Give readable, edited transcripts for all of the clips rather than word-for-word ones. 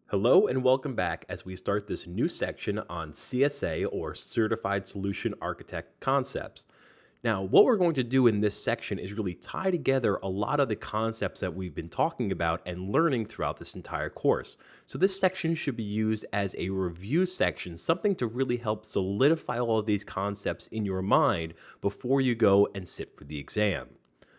Hello and welcome back as we start this new section on CSA or Certified Solution Architect concepts. Now, what we're going to do in this section is really tie together a lot of the concepts that we've been talking about and learning throughout this entire course. So this section should be used as a review section, something to really help solidify all of these concepts in your mind before you go and sit for the exam.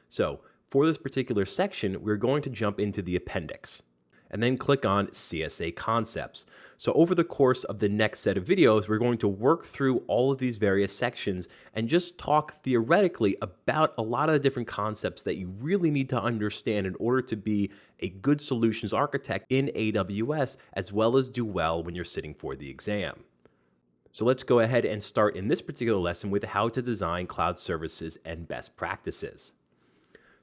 So for this particular section, we're going to jump into the appendix and then click on CSA concepts. So over the course of the next set of videos, we're going to work through all of these various sections and just talk theoretically about a lot of the different concepts that you really need to understand in order to be a good solutions architect in AWS, as well as do well when you're sitting for the exam. So let's go ahead and start in this particular lesson with how to design cloud services and best practices.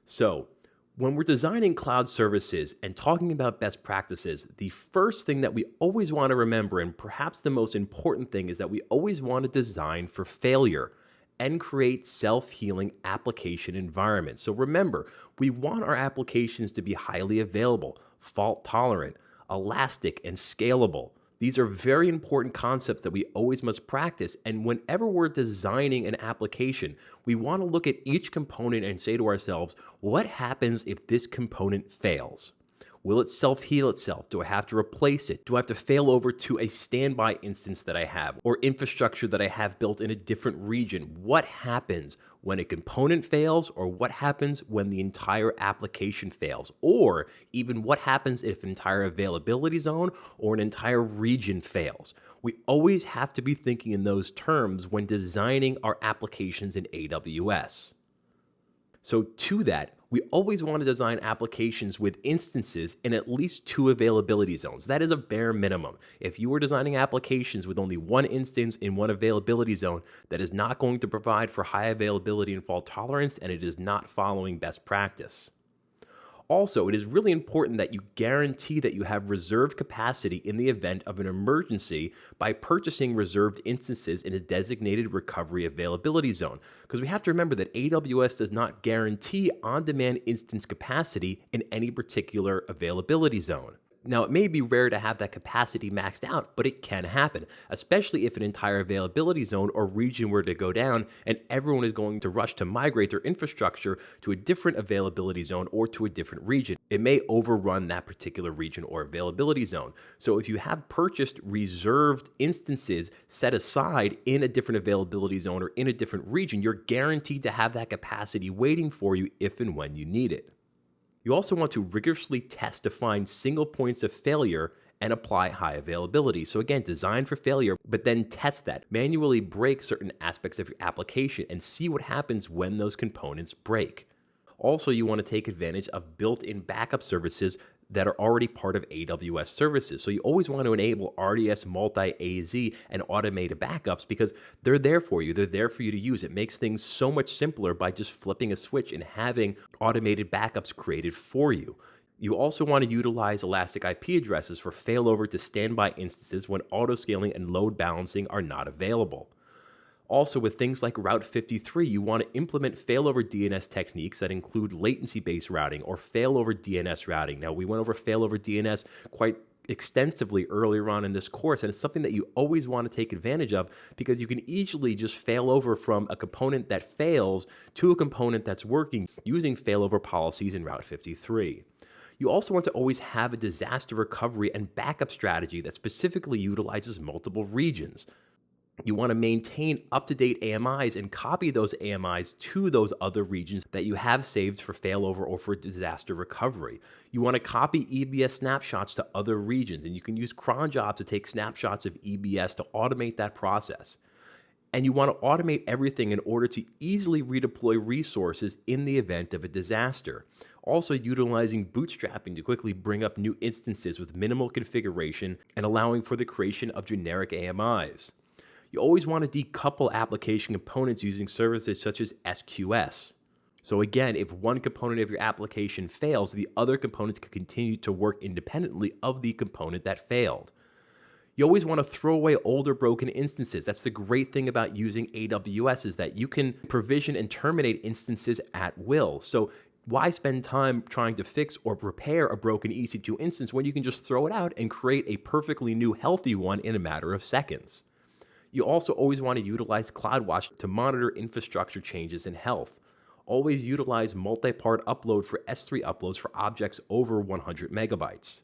So when we're designing cloud services and talking about best practices, the first thing that we always want to remember, and perhaps the most important thing, is that we always want to design for failure and create self-healing application environments. So remember, we want our applications to be highly available, fault-tolerant, elastic, and scalable. These are very important concepts that we always must practice. And whenever we're designing an application, we want to look at each component and say to ourselves, what happens if this component fails? Will it self-heal itself? Do I have to replace it? Do I have to fail over to a standby instance that I have or infrastructure that I have built in a different region? What happens when a component fails, or what happens when the entire application fails? Or even what happens if an entire availability zone or an entire region fails? We always have to be thinking in those terms when designing our applications in AWS. So to that, we always want to design applications with instances in at least 2 availability zones. That is a bare minimum. If you are designing applications with only 1 instance in 1 availability zone, that is not going to provide for high availability and fault tolerance, and it is not following best practice. Also, it is really important that you guarantee that you have reserved capacity in the event of an emergency by purchasing reserved instances in a designated recovery availability zone. Because we have to remember that AWS does not guarantee on-demand instance capacity in any particular availability zone. Now, it may be rare to have that capacity maxed out, but it can happen, especially if an entire availability zone or region were to go down and everyone is going to rush to migrate their infrastructure to a different availability zone or to a different region. It may overrun that particular region or availability zone. So if you have purchased reserved instances set aside in a different availability zone or in a different region, you're guaranteed to have that capacity waiting for you if and when you need it. You also want to rigorously test to find single points of failure and apply high availability. So again, design for failure, but then test that. Manually break certain aspects of your application and see what happens when those components break. Also, you want to take advantage of built-in backup services that are already part of AWS services. So you always want to enable RDS multi-AZ and automated backups because they're there for you. They're there for you to use. It makes things so much simpler by just flipping a switch and having automated backups created for you. You also want to utilize elastic IP addresses for failover to standby instances when autoscaling and load balancing are not available. Also, with things like Route 53, you want to implement failover DNS techniques that include latency-based routing or failover DNS routing. Now, we went over failover DNS quite extensively earlier on in this course, and it's something that you always want to take advantage of because you can easily just fail over from a component that fails to a component that's working using failover policies in Route 53. You also want to always have a disaster recovery and backup strategy that specifically utilizes multiple regions. You want to maintain up-to-date AMIs and copy those AMIs to those other regions that you have saved for failover or for disaster recovery. You want to copy EBS snapshots to other regions, and you can use cron jobs to take snapshots of EBS to automate that process. And you want to automate everything in order to easily redeploy resources in the event of a disaster. Also utilizing bootstrapping to quickly bring up new instances with minimal configuration and allowing for the creation of generic AMIs. You always want to decouple application components using services such as SQS. So again, if one component of your application fails, the other components can continue to work independently of the component that failed. You always want to throw away older broken instances. That's the great thing about using AWS is that you can provision and terminate instances at will. So Why spend time trying to fix or repair a broken EC2 instance when you can just throw it out and create a perfectly new, healthy one in a matter of seconds? You also always want to utilize CloudWatch to monitor infrastructure changes in health. Always utilize multi-part upload for S3 uploads for objects over 100 megabytes.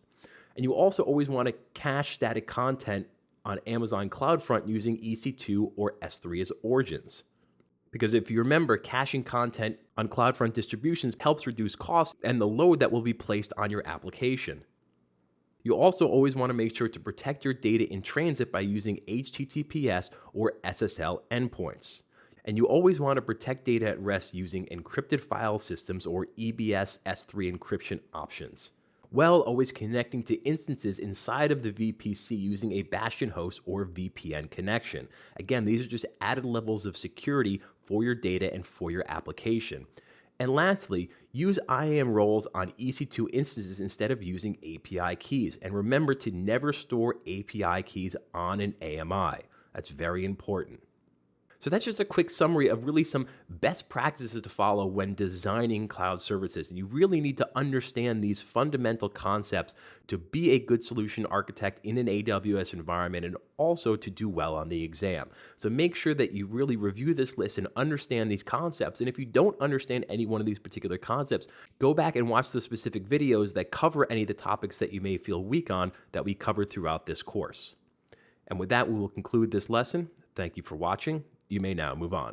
And you also always want to cache static content on Amazon CloudFront using EC2 or S3 as origins. Because if you remember, caching content on CloudFront distributions helps reduce costs and the load that will be placed on your application. You also always want to make sure to protect your data in transit by using HTTPS or SSL endpoints. And you always want to protect data at rest using encrypted file systems or EBS S3 encryption options. Well, always connecting to instances inside of the VPC using a bastion host or VPN connection. Again, these are just added levels of security for your data and for your application. And lastly, use IAM roles on EC2 instances instead of using API keys. And remember to never store API keys on an AMI. That's very important. So that's just a quick summary of really some best practices to follow when designing cloud services. And you really need to understand these fundamental concepts to be a good solution architect in an AWS environment and also to do well on the exam. So make sure that you really review this list and understand these concepts. And if you don't understand any one of these particular concepts, go back and watch the specific videos that cover any of the topics that you may feel weak on that we covered throughout this course. And with that, we will conclude this lesson. Thank you for watching. You may now move on.